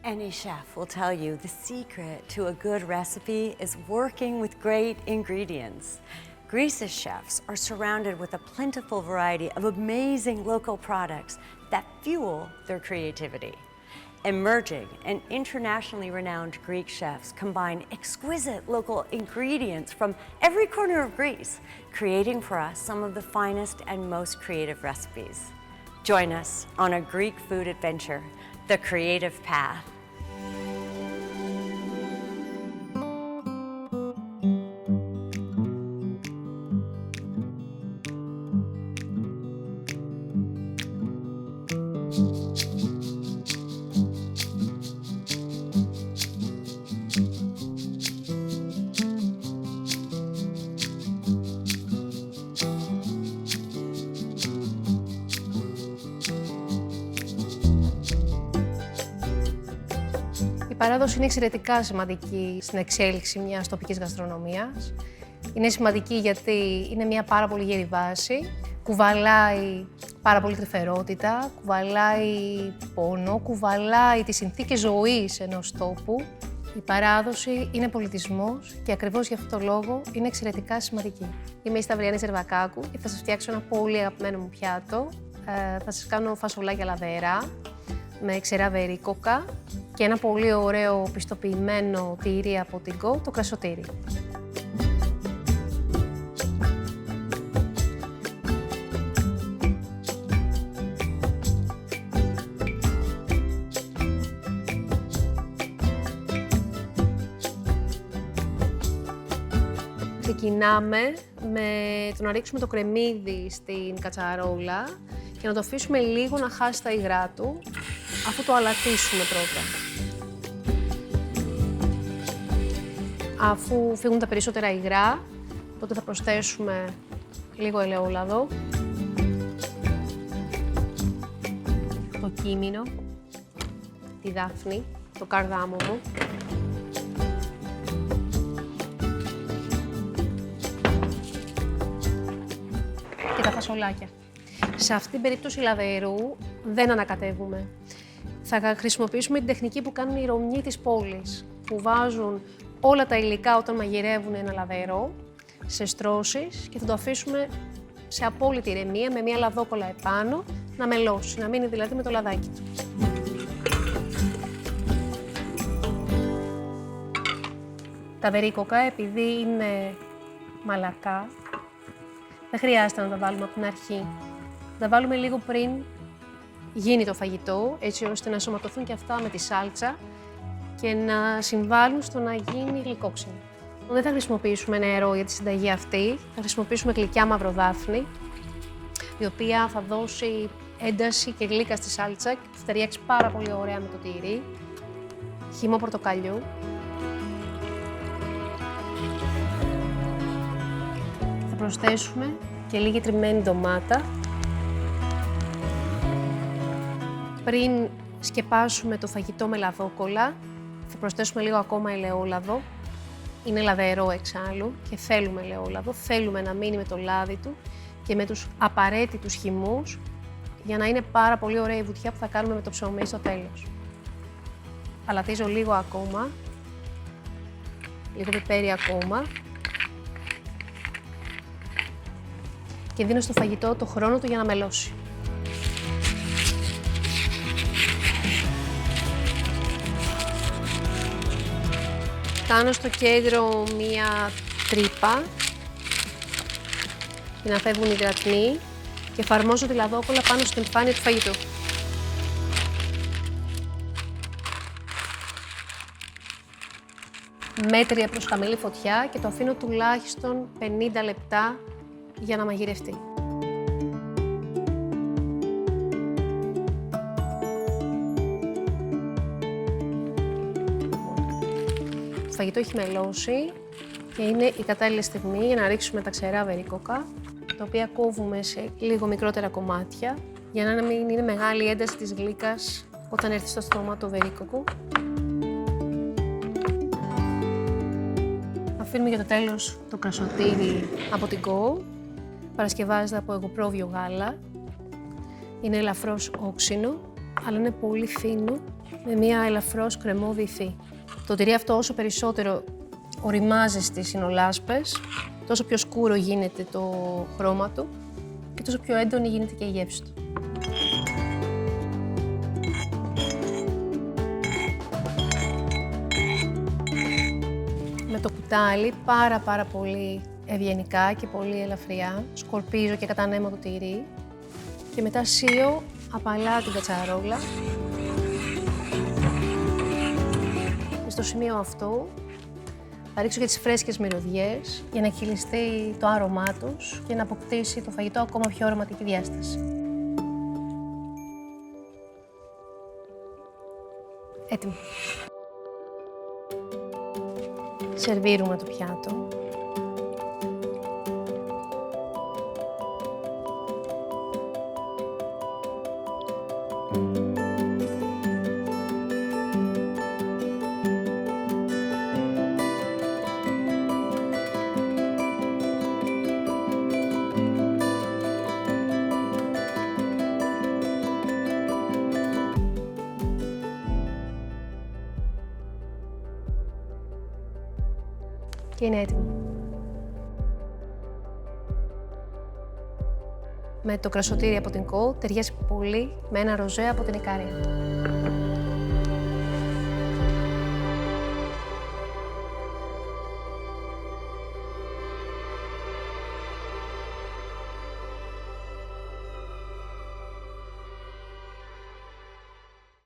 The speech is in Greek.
Any chef will tell you the secret to a good recipe is working with great ingredients. Greece's chefs are surrounded with a plentiful variety of amazing local products that fuel their creativity. Emerging and internationally renowned Greek chefs combine exquisite local ingredients from every corner of Greece, creating for us some of the finest and most creative recipes. Join us on a Greek food adventure, The Creative Path. Η παράδοση είναι εξαιρετικά σημαντική στην εξέλιξη μιας τοπικής γαστρονομίας. Είναι σημαντική γιατί είναι μια πάρα πολύ γερή βάση, κουβαλάει πάρα πολύ τρυφερότητα, κουβαλάει πόνο, κουβαλάει τις συνθήκες ζωής ενός τόπου. Η παράδοση είναι πολιτισμός και ακριβώς γι' αυτό το λόγο είναι εξαιρετικά σημαντική. Είμαι η Σταυριάννη Ζερβακάκου και θα σας φτιάξω ένα πολύ αγαπημένο μου πιάτο. Θα σας κάνω φασολάκια λαδερά με ξερά βερίκοκα και ένα πολύ ωραίο πιστοποιημένο τυρί από την Go, το κρασοτήρι. Ξεκινάμε με το να ρίξουμε το κρεμμύδι στην κατσαρόλα και να το αφήσουμε λίγο να χάσει τα υγρά του, αφού το αλατίσουμε πρώτα. Αφού φύγουν τα περισσότερα υγρά, τότε θα προσθέσουμε λίγο ελαιόλαδο, το κίμινο, τη δάφνη, το καρδάμομο, και τα φασολάκια. Σε αυτήν την περίπτωση λαδερού δεν ανακατεύουμε. Θα χρησιμοποιήσουμε την τεχνική που κάνουν οι Ρωμιοί της πόλης, που βάζουν όλα τα υλικά όταν μαγειρεύουν ένα λαδερό σε στρώσεις και θα το αφήσουμε σε απόλυτη ηρεμία με μια λαδόκολλα επάνω να μελώσει, να μείνει δηλαδή με το λαδάκι του. Τα βερίκοκα, επειδή είναι μαλακά, δεν χρειάζεται να τα βάλουμε από την αρχή. Θα τα βάλουμε λίγο πριν γίνει το φαγητό, έτσι ώστε να ενσωματωθούν και αυτά με τη σάλτσα και να συμβάλλουν στο να γίνει γλυκόξυνο. Δεν θα χρησιμοποιήσουμε νερό για τη συνταγή αυτή, θα χρησιμοποιήσουμε γλυκιά μαυροδάφνη, η οποία θα δώσει ένταση και γλύκα στη σάλτσα και θα ταιριάξει πάρα πολύ ωραία με το τυρί, χυμό πορτοκαλιού. Θα προσθέσουμε και λίγη τριμμένη ντομάτα. Πριν σκεπάσουμε το φαγητό με λαδόκολλα, θα προσθέσουμε λίγο ακόμα ελαιόλαδο. Είναι λαδερό εξάλλου και θέλουμε ελαιόλαδο. Θέλουμε να μείνει με το λάδι του και με τους απαραίτητους χυμούς για να είναι πάρα πολύ ωραία η βουτιά που θα κάνουμε με το ψωμί στο τέλος. Αλατίζω λίγο ακόμα, λίγο πιπέρι ακόμα και δίνω στο φαγητό το χρόνο του για να μελώσει. Κάνω στο κέντρο μία τρύπα για να φεύγουν οι υδατμοί και εφαρμόζω τη λαδόκολλα πάνω στην επιφάνεια του φαγητού. Μέτρια προς χαμηλή φωτιά και το αφήνω τουλάχιστον 50 λεπτά για να μαγειρευτεί. Το φαγητό έχει μελώσει και είναι η κατάλληλη στιγμή για να ρίξουμε τα ξερά βερίκοκα, τα οποία κόβουμε σε λίγο μικρότερα κομμάτια, για να μην είναι μεγάλη ένταση της γλύκας όταν έρθει στο στόμα το βερίκοκο. Αφήνουμε για το τέλος το κρασοτήρι από την Go. Παρασκευάζεται από εγωπρόβιο γάλα. Είναι ελαφρώς όξινο, αλλά είναι πολύ φίνο με μία ελαφρώς κρεμό βυθή. Το τυρί αυτό όσο περισσότερο οριμάζει στις συνολάσπες, τόσο πιο σκούρο γίνεται το χρώμα του και τόσο πιο έντονη γίνεται και η γεύση του. Με το κουτάλι πάρα πολύ ευγενικά και πολύ ελαφριά σκορπίζω και κατανέμω το τυρί και μετά σύω απαλά την κατσαρόλα. Και στο σημείο αυτό θα ρίξω και τις φρέσκες μυρωδιές για να εκχυλιστεί το άρωμά τους και να αποκτήσει το φαγητό ακόμα πιο αρωματική διάσταση. Έτοιμο. Σερβίρουμε το πιάτο. Και είναι έτοιμο. Με το κρασωτήρι από την Κο ταιριάζει πολύ με ένα ροζέ από την Ικάρια.